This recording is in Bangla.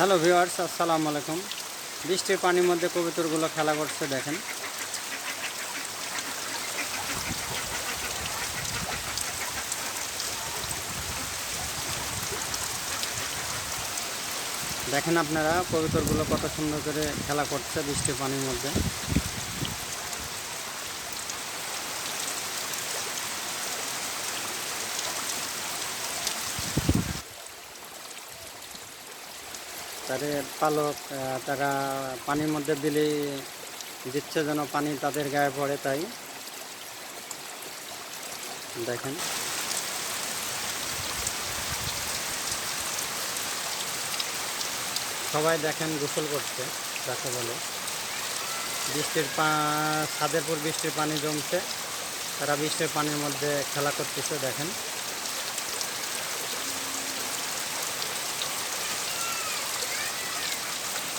হ্যালো ভিউয়ার্স, আসসালামু আলাইকুম। বৃষ্টির পানির মধ্যে কবুতরগুলো খেলা করছে দেখেন। দেখেন আপনারা কবুতরগুলো কত সুন্দর করে খেলা করছে বৃষ্টির পানির মধ্যে। তাদের পালক তারা পানির মধ্যে দিলেই দিচ্ছে যেন পানি তাদের গায়ে পড়ে, তাই দেখেন। সবাই দেখেন গোসল করছে, যাকে বলে বৃষ্টির ছাদের পর বৃষ্টির পানি জমছে, তারা বৃষ্টির পানির মধ্যে খেলা করতেছে দেখেন।